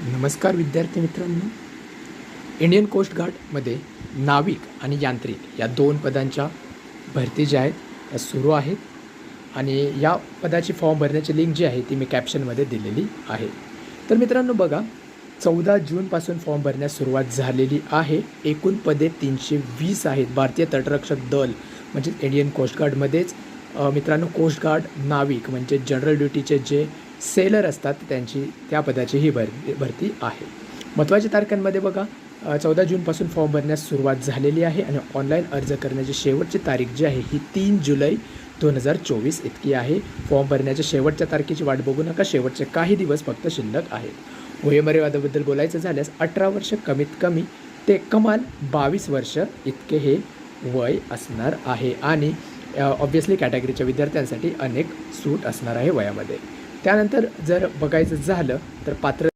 नमस्कार विद्यार्थी मित्रांनो. इंडियन कोस्ट गार्डमध्ये नाविक आणि यांत्रिक या दोन पदांच्या भरती ज्या आहेत त्या सुरू आहेत आणि या पदाची फॉर्म भरण्याची लिंक जी आहे ती मी कॅप्शनमध्ये दिलेली आहे. तर मित्रांनो बघा, 14 जूनपासून फॉर्म भरण्यास सुरुवात झालेली आहे. एकूण पदे 320 आहेत. भारतीय तटरक्षक दल म्हणजे इंडियन कोस्ट गार्डमध्येच मित्रांनो कोस्ट गार्ड नाविक म्हणजे जनरल ड्युटीचे जे सेलर असतात त्या पदाची ही भरती आहे. महत्त्वाच्या तारखांमध्ये बघा, 14 जूनपासून फॉर्म भरण्यास सुरुवात झालेली आहे आणि ऑनलाईन अर्ज करण्याची शेवटची तारीख जी आहे ही 3 जुलै 2024 इतकी आहे. फॉर्म भरण्याच्या शेवटच्या तारखेची वाट बघू नका, शेवटचे काही दिवस फक्त शिल्लक आहेत. वयोमर्यादेबद्दल बोलायचं झाल्यास 18 वर्ष कमीत कमी ते कमाल 22 वर्ष इतके हे वय असणार आहे आणि ऑब्व्हियसली कॅटेगरीच्या विद्यार्थ्यांसाठी अनेक सूट असणार आहे वयामध्ये. त्यानंतर जर बघायचं झालं तर पात्र